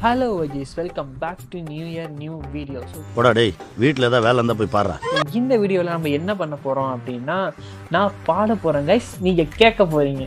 Hello Vijis, welcome back to New Year new video. போடா டேய் வீட்ல ஏதா வேலை இருந்தா போய் பாறா. இந்த வீடியோல நம்ம என்ன பண்ண போறோம் அப்படினா நான் பாட போறேன் guys, நீங்க கேட்க போறீங்க.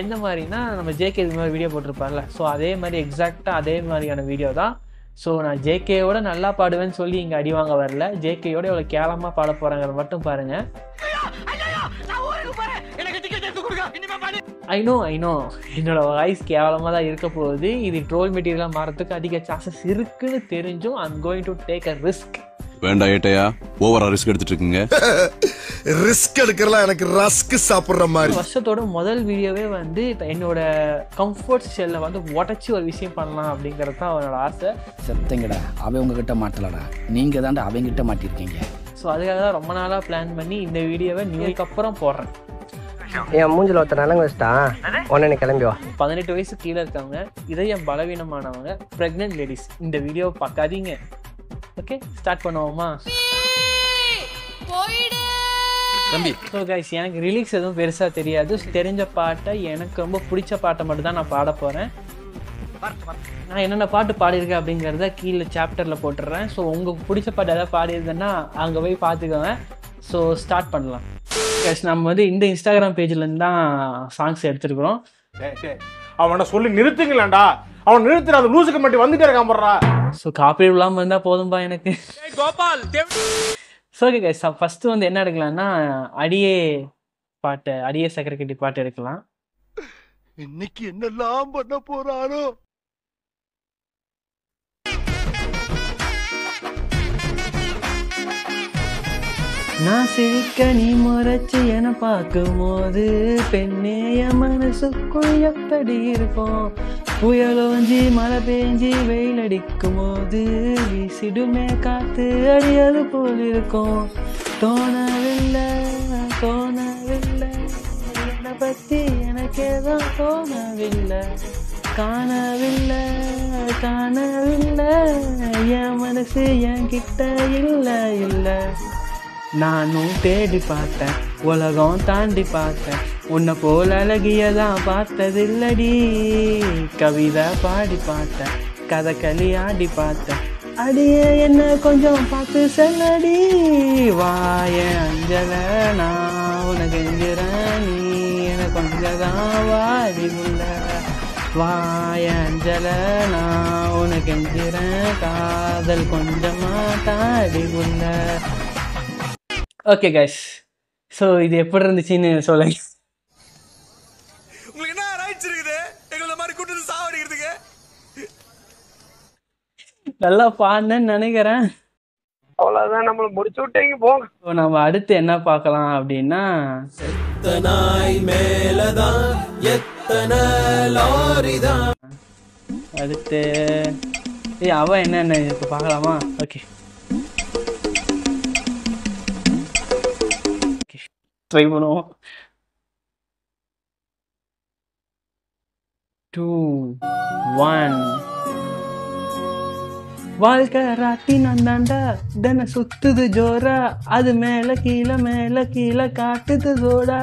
எந்த மாதிரினா நம்ம JK இது மாதிரி வீடியோ போட்டுருப்பார்ல, ஸோ அதே மாதிரி எக்ஸாக்டாக அதே மாதிரியான வீடியோ தான். ஸோ நான் JKயோட நல்லா பாடுவேன்னு சொல்லி இங்கே அடி வாங்க வரல, JKயோட எவ்வளோ கேவலமாக பாட போகிறாங்கிறத மட்டும் பாருங்கள். ஐ நோ என்னோட வாய்ஸ் கேவலமாக தான் இருக்க போகுது. இது ட்ரோல் மெட்டீரியலாக மாறதுக்கு அதிக சான்சஸ் இருக்குன்னு தெரிஞ்சும் I am going to take a risk. வேண்டாம் ஏட்டையா, ஓவரா ரிஸ்க் எடுத்துட்டு இருக்கீங்க. ரிஸ்க் எடுக்கறலாம் எனக்கு ரஸ்க் சாப்பிடுற மாதிரி. வருஷத்தோட முதல் வீடியோவே வந்து என்னோட கம்ஃபர்ட் ஷெல்ல வந்து உடச்சி ஒரு விஷயம் பண்ணலாம் அப்படிங்கிறது தான் அவனோட ஆசை. செத்தங்கடா, அவன் உங்ககிட்ட மாட்டலடா, நீங்க தாண்டா அவங்கிட்ட மாட்டிருக்கீங்க. ஸோ அதுக்காக தான் ரொம்ப நாளாக பிளான் பண்ணி இந்த வீடியோவை நியூ இயர்க்கு அப்புறம் போடுறேன். என் மூஞ்சில் ஒருத்தர் நலங்க வச்சுட்டான், உடனே கிளம்பிவா. 18 வயசு கீழே இருக்கவங்க, இதயம் பலவீனமானவங்க, ப்ரெக்னென்ட் லேடிஸ் இந்த வீடியோவை பார்க்காதீங்க. ஓகே, ஸ்டார்ட் பண்ணுவோமா? ஸோ கைஸ், எனக்கு ரிலீக்ஸ் எதுவும் பெருசாக தெரியாது. தெரிஞ்ச பாட்டை, எனக்கு ரொம்ப பிடிச்ச பாட்டை மட்டும் தான் நான் பாட போகிறேன். நான் என்னென்ன பாட்டு பாடியிருக்கேன் அப்படிங்கிறத கீழே சாப்டரில் போட்டுடுறேன். ஸோ உங்களுக்கு பிடிச்ச பாட்டு எதாவது பாடியிருந்தேன்னா அங்கே போய் பார்த்துக்கோங்க. ஸோ ஸ்டார்ட் பண்ணலாம். கைஸ், நம்ம வந்து இந்த இன்ஸ்டாகிராம் பேஜ்லேருந்து தான் சாங்ஸ் எடுத்துருக்குறோம். அவனை சொல்லி நிறுத்துங்களேன்டா, அவன் நிறுத்துற அந்த லூசுக்கு மட்டும் வந்துட்டே இருக்கான் போடுறா. ஸோ காப்பி இல்லாமல் இருந்தால் போதும்பா எனக்கு. ஸோ ஓகே கைஸ், ஃபஸ்ட்டு வந்து என்ன எடுக்கலாம்னா அடியே பாட்டு, அடியே சக்கரை கட்டி பாட்டு எடுக்கலாம். இன்னைக்கு என்னெல்லாம் பண்ண போறானோ. நான் சிரிக்க நீ முறைச்சு என பார்க்கும் போது பெண்ணே என் மனசுக்குள் எப்படி இருக்கும்? புயலோஞ்சி மழை பெஞ்சி வெயில் அடிக்கும் போது வீசிடுமே காத்து அடியது போல் இருக்கும். தோணவில்லை என்னை பத்தி எனக்கேதான் தோணவில்லை, காணவில்லை என் மனசு என்கிட்ட இல்லை. நானும் தேடி பார்த்தேன், உலகம் தாண்டி பார்த்தேன், உன்னை போல் அழகியதான் பார்த்ததில்லடி. கவிதை பாடி பார்த்தேன், கதகளி ஆடி பார்த்தேன், அடியே என்ன கொஞ்சம் பார்த்து செல்லடி. வாய அஞ்சல நான் உனக்கு எஞ்சிறேன், நீ என கொஞ்சதான் வாடி உள்ள. வாய அஞ்சல நான் உனக்கு எஞ்சிறேன், காதல் கொஞ்சமா தாடி உள்ள. ஓகே கைஸ், ஸோ இது எப்படி இருந்துச்சுன்னு சொல்லுங்க. உங்களுக்கு என்ன ரைட்ஸ் இருக்குது எங்களை மாதிரி கூட்டு சாவடிக்கிறதுக்கு? நல்லா பாடினேன்னு நினைக்கிறேன். அவ்வளோதான், நம்மளை முடிச்சு விட்டீங்க போங்க. ஸோ நம்ம அடுத்து என்ன பார்க்கலாம் அப்படின்னா, அடுத்து அவன் என்னென்ன இப்போ பார்க்கலாமா? ஓகே, ட்ரை பண்ணுவோம். 2 1 வாழ்க்கை ராட்டி நந்தாண்டா, தன சுத்துது ஜோரா, அது மேல கீழே காட்டுது ஜோடா.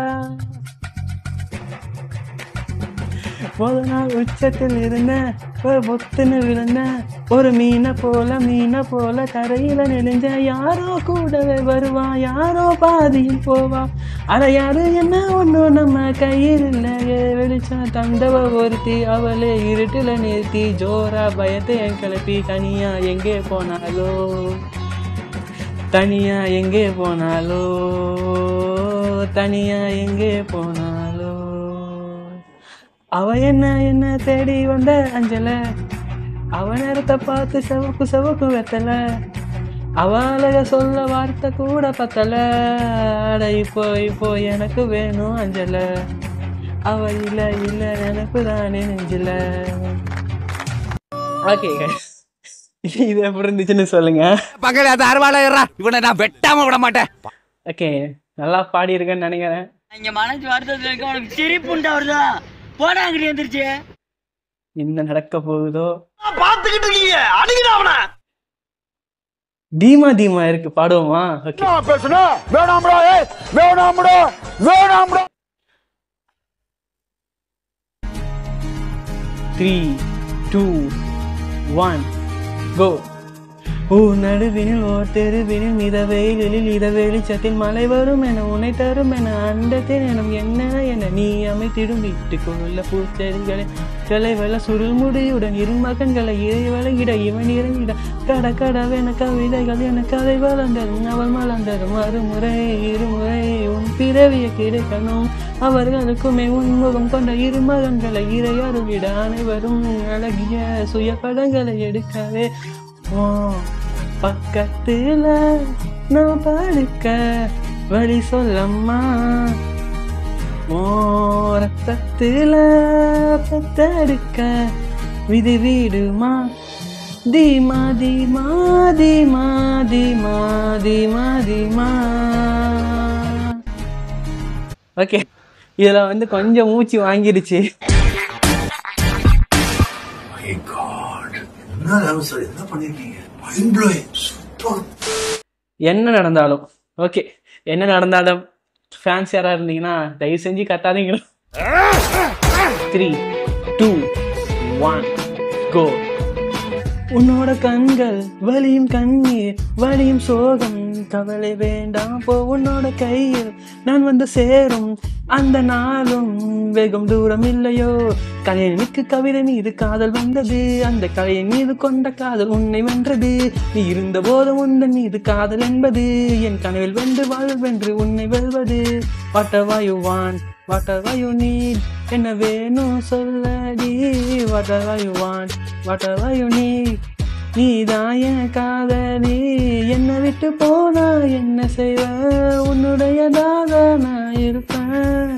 ஒரு நாள் உச்சத்தில் இருந்தேன், ஒரு பொத்துன்னு விழுந்தேன், ஒரு மீனை போல கரையில நெளிஞ்ச. யாரோ கூடவே வருவான், யாரோ பாதியில் போவான், அட யாரு என்ன ஒன்றும் நம்ம கையில் இல்லையே. வெளிச்சம் தந்தவ ஒருத்தி, அவளே இருட்டுல நிறுத்தி, ஜோரா பயத்தை என் கிளப்பி, தனியா எங்கே போனாலோ. அவ என்ன தேடி வந்த அஞ்சல, அவ நேரத்தை பார்த்து செவக்கு வெத்தல, அவளக சொல்ல வார்த்தை கூட பத்தல. அட இப்போ எனக்கு வேணும் அஞ்சல, அவ இல்ல எனக்கு தானே நெஞ்சல. ஓகே, இது எப்படி இருந்துச்சுன்னு சொல்லுங்க. பக்கத்துல அது அறுவாளையறா, இவனை நான் வெட்டாம விட மாட்டேன். ஓகே, நல்லா பாடி இருக்கேன்னு நினைக்கிறேன். இங்க மனசு வருத்தத்துல இருக்க, உனக்கு சிரிப்புண்டா வருதா? போடா அங்கிட்டு வந்துருச்சு. என்ன நடக்க போகுதோ பாத்துக்கிட்டு இருக்கீங்க, அடிக்கடா அவனை. தீமா தீமா இருக்கு, பாடுவோமா? ஓகே, பேசுனா வேணாம்டா, வேணாம்டா, வேணாம்டா. 3 2 1 கோ. நடுவினில் ஓர் தெருவினில் மிதவெயிலில் இதவெளிச்சத்தில் மழை வரும் என உன்னை தரும் என அண்டத்தில் எனும் என்ன என நீ அமைத்திடும் வீட்டுக்குள்ள பூச்செடிகளை கலைவள சுருள் முடியுடன் இரு மகன்களை இறைவளையிட இவன் இறங்கிட கட கடவென கவிதைகள் என கதை வளர்ந்ததும் அவள் மலர்ந்ததும் மறுமுறை இருமுறை உன் பிறவிய கிடைக்கணும் அவர்களுக்குமே உன்முகம் கொண்ட இரு மகன்களை இறை அருளிட அனைவரும் அழகிய சுய படங்களை எடுக்கவே பக்கத்துல நான் படுக்க வழி சொல்லம்மா ரத்தத்துல பத்தடுக்க விதி வீடுமா தீமா தீமா தீமா தீமா தீமா தீமா. ஓகே, இதுல வந்து கொஞ்சம் மூச்சு வாங்கிடுச்சு. என்ன நடந்தாலும் ஓகே, என்ன நடந்தாலும் ஃபேன்ஸ் யாரா இருந்தீங்கன்னா தயவு செஞ்சு கத்தாதீங்க. 3 2 1 கோ. உன்னோட கண்கள் வலியும் கண்ணீர் வலியும் சோகம் கவலை வேண்டாம் போ. உன்னோட கையில் நான் வந்து சேரும் அந்த நாளும் வெகும் தூரம் இல்லையோ. கலைஞனுக்கு கவிதை மீது காதல் வந்தது, அந்த கலையின் மீது கொண்ட காதல் உன்னை வென்றது. நீ இருந்த போதும் உந்தன் மீது காதல் என்பது என் கனவில் வென்று வாழ்வில் வென்று உன்னை வெல்வது. Whatever you want, whatever you need, என்ன வேணும் சொல்லடி. Whatever you want, whatever you need, நீதான் என் காதலி. என்னை விட்டு போனா என்ன செய்வ, உன்னுடையதாக நான் இருப்பேன்.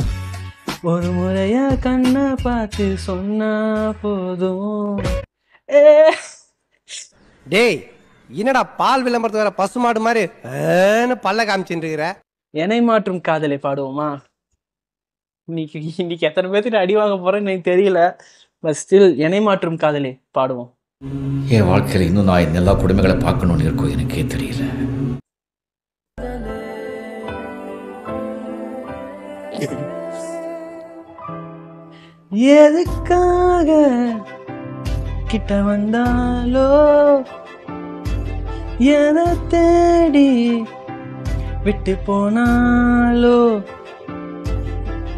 ஒரு முறையா கண்ணை பார்த்து சொன்னா போதும். டேய், என்னடா பால் விளம்பரத்து வேற பசுமாடு மாதிரி பல்ல காமிச்சுட்டு இருக்கிற? என்னை மாற்றும் காதலை பாடுவோமா? இன்னைக்கு எத்தனை பேர்த்திட்ட அடி வாங்க போறேன்னு எனக்கு தெரியல. பட் ஸ்டில் என்னை மாற்றும் காதலை பாடுவோம். என் வாழ்க்கையில் இன்னும் நான் எல்லா குடும்பங்களை பார்க்கணும்னு இருக்கும், எனக்கே தெரியல. எதுக்காக கிட்ட வந்தாலோ எதை தேடி விட்டு போனாலோ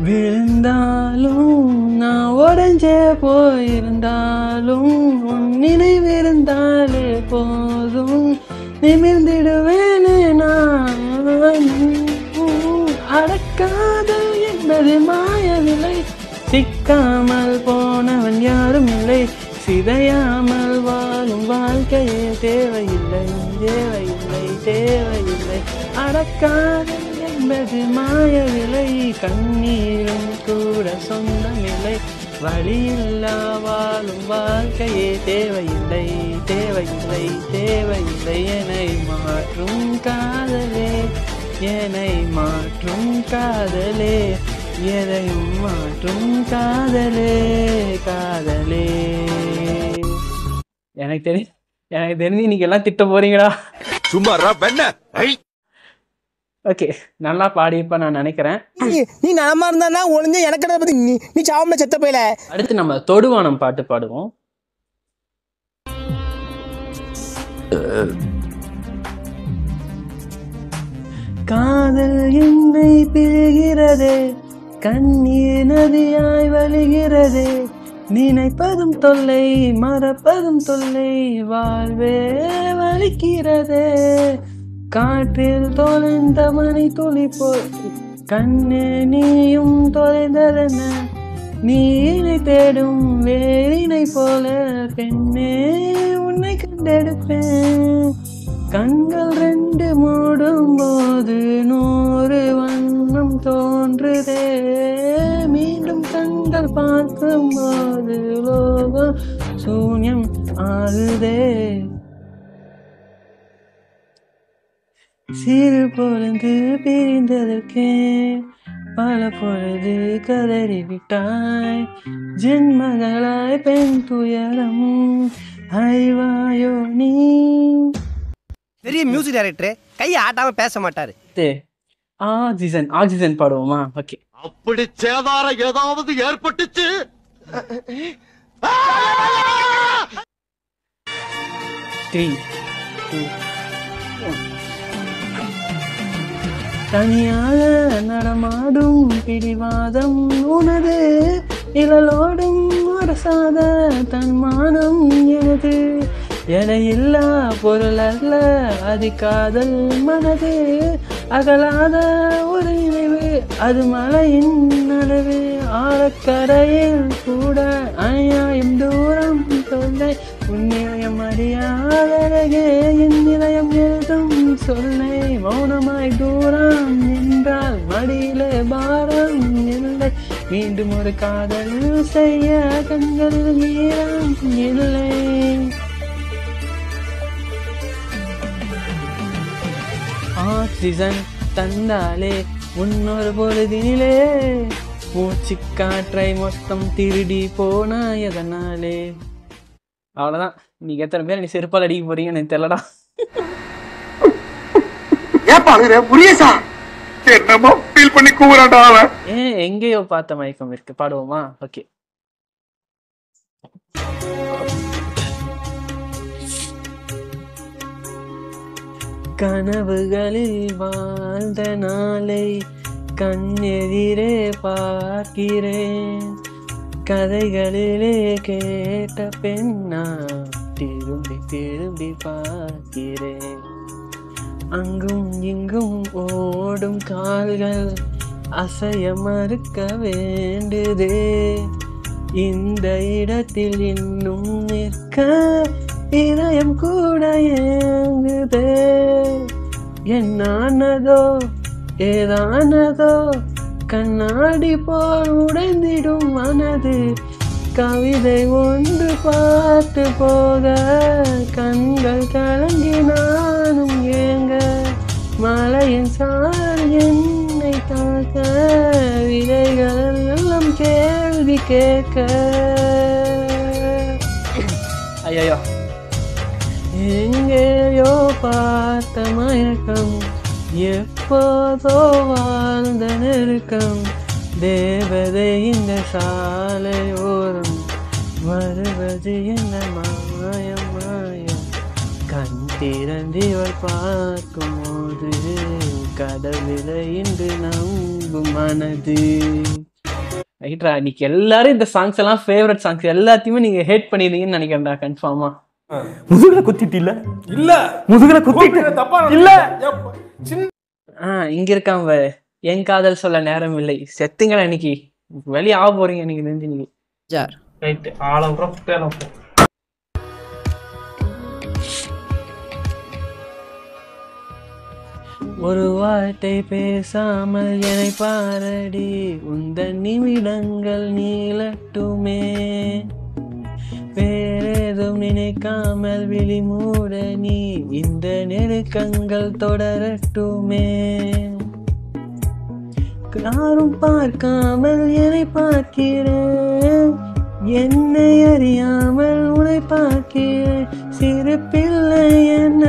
விழுந்தாலும் நான் உடஞ்சே போயிருந்தாலும் உன் நினைவிருந்தாலே போதும் நிமிர்ந்திடுவேனே நான். அடக்காதல் என்பது மாயவில்லை, சிக்காமல் போனவன் யாரும் இல்லை. சிதையாமல் வாழும் வாழ்க்கையே தேவையில்லை தேவையில்லை தேவையில்லை. அடக்காதல் என்பது மாயவில்லை, கண்ணீரும் கூட சொந்தமில்லை. வழியில்லா வாழும் வாழ்க்கையே தேவையில்லை தேவையில்லை தேவையில்லை. என்னை மாற்றும் காதலே, என்னை மாற்றும் காதலே, எதையும் மாற்றும் காதலே காதலே. எனக்கு தெரிஞ்சு இன்னைக்கு எல்லாம் திட்ட போறீங்களா? சும்மாரா பெண்ண. ஓகே, நல்லா பாடிப்ப நான் நினைக்கிறேன். நீ நலமா இருந்தா ஒளிஞ்ச எனக்கு பத்தி நீ சாவம்ல செத்த போயில. அடுத்து நம்ம தொடுவானம் பாட்டு பாடுவோம். காதல் என்னை பிரிகிறதே, கண்ணீர் நதியாய் வழிகிறதே. நினைப்பதும் தொல்லை மறப்பதும் தொல்லை, வாழ்வே வலிக்கிறதே. காற்றில் தொலைந்த மணி துளி போல் கண்ணே நீயும் தொலைந்ததென. நீனை தேடும் வேலினை போல பெண்ணே உன்னை கண்டெடுப்பேன். கண்கள் ரெண்டு மூடும் போது 100 வண்ணம் தோன்றுதே. மீண்டும் கண்கள் பார்க்கும் போது லோகம் சூன்யம் ஆகுதே. சிறு பொழுது பிரிந்ததற்கே பல பொழுது கதறிவிட்டாய். ஜென்மங்களாய் பெண் துயரம் அறிவாயோ நீ. பெரிய மியூசிக் டைரக்டர் கையை ஆட்டாம பேச மாட்டாரு. ஆக்சிஜன் பாடுவோமா? ஓகே. அப்படி சேதாரம் ஏதாவது ஏற்பட்டுச்சு தனியாக நடமாடும் பிடிவாதம் உனது இழலோடும் அரசாத தன்மானம் எனது எடையில்லா பொருள் அல்ல அது காதல் மனது அகலாத ஒரு நினைவு அது மலையின் நடுவு ஆழக்கரையில் கூட அநியாயம் தூரம் சொல்லை உன்னிலையம் அறியாதே என் நிலையம் எழுதும் சொல்லை மௌனமாய் தூரம் என்றால் மடியிலே பாரம் இல்லை மீண்டும் ஒரு காதல் செய்ய கண்கள் ஈரம் இல்லை. ஆக்சிஜன் தந்தாலே முன்னொரு பொழுதினிலே மூச்சு காற்றை மொத்தம் திருடி போனா எதனாலே. அவ்வளவுதான். நீங்க எத்தனை பேர் நீ செருப்பால் அடிக்க போறீங்க எனக்கு தெரியலடா. எங்கேயோ பார்த்த மயக்கம் இருக்கு பாடுவோமா? ஓகே. கனவுகளில் வாழ்ந்த நாளை கண்ணெதிரே பார்க்கிறேன் கதைகளிலே கேட்ட பெண்ணா திரும்பி திரும்பி பார்க்கிறேன் அங்கும் இங்கும் ஓடும் கால்கள் அசைய மறுக்க வேண்டுதே இந்த இடத்தில் இன்னும் நிற்க இதயம் கூட ஏங்குதே என்னானதோ ஏதானதோ கண்ணாடி போல் உடைந்திடும் மனது கவிதை ஒன்று பார்த்து போக கண்கள் கலங்கி நானும் ஏங்க மலையின் சார் என்னை தாக்க விதைகள் எல்லாம் கேள்வி கேட்க. ஐயோ எங்கேயோ பார்த்த மயக்கம் எப்போதோ வாழ்ந்த நெருக்கம் தேவதை இந்த சாலையோரம் வருவது என்ன மாயம் மாயம் கண் திறந்திவள் பார்க்கும் போது கடவுளை இன்று நம்பும் மனது. ரைட்ரா, இன்னைக்கு எல்லாரும் இந்த சாங்ஸ் எல்லாம் ஃபேவரட் சாங்ஸ் எல்லாத்தையுமே நீங்க ஹேட் பண்ணிருந்தீங்கன்னு நினைக்கிறேன்டா. கன்ஃபார்மா முதுகுல குத்திட்டு இல்ல முதுகுல குத்திட்டு தப்பா இல்ல. இங்க இருக்காம என் காதல் சொல்ல நேரம் இல்லை செத்துங்களா இன்னைக்கு வெளியே ஆக போறீங்க இன்னைக்கு நெஞ்சு இன்னைக்கு. ரைட் ஆளம் ஒரு வார்த்தை பேசாமல் என்னை பாரடி உந்தன் நிமிடங்கள் நீளட்டுமே வேறேதும் நினைக்காமல் விழி மூட நீ இந்த நெருக்கங்கள் தொடரட்டுமே யாரும் பார்க்காமல் என்னை பார்க்கிறேன் என்னை அறியாமல் உன்னை பார்க்கிறேன் சிறு பிள்ளை என்ன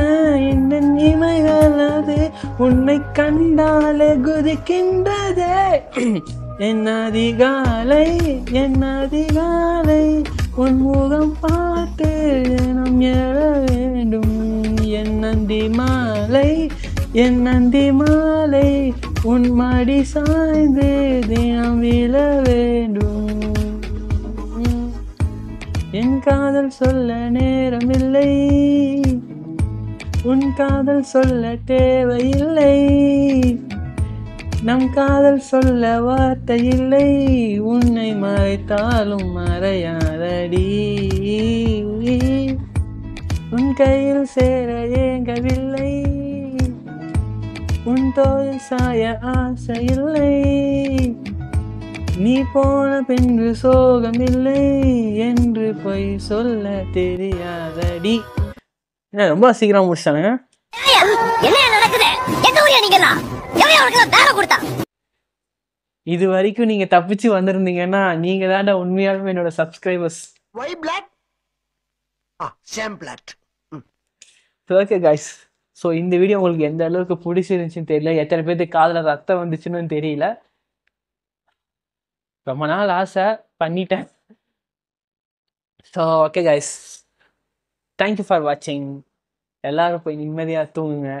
இந்த இமைகள் அது உன்னை கண்டாலே குதிக்கின்றதே என் அதிகாலை உன் முகம் பார்த்து நம் எழ வேண்டும் என் நந்தி மாலை உன் மடி சாய்ந்து தினம் விழ வேண்டும் என் காதல் சொல்ல நேரமில்லை உன் காதல் சொல்ல தேவையில்லை நம் காதல் சொல்ல வார்த்தை இல்லை உன்னை மறைத்தாலும் மறையாதடி உன் கையில் சேர ஏங்கவில்லை உன் தோளில் சாய ஆசையில்லை நீ போன பின்பு சோகமில்லை என்று பொய் சொல்ல தெரியாதடி. என்ன ரொம்ப சீக்கிரம் முடிச்சாங்க. இது வரைக்கும் நீங்க தப்பிச்சு வந்திருந்தீங்கன்னா நீங்க தான்டா உண்மையாலுமே என்னோட சப்ஸ்கிரைபர்ஸ். ஓகே கைஸ், ஸோ இந்த வீடியோ உங்களுக்கு எந்த அளவுக்கு பிடிச்சிருந்துச்சுன்னு தெரியல, எத்தனை பேருக்கு காதில் ரத்தம் வந்துச்சுன்னு தெரியல. ரொம்ப நாள் ஆசை பண்ணிட்டேன். So okay guys, thank you for வாட்சிங். எல்லாரும் போய் நிம்மதியாக தூங்குங்க.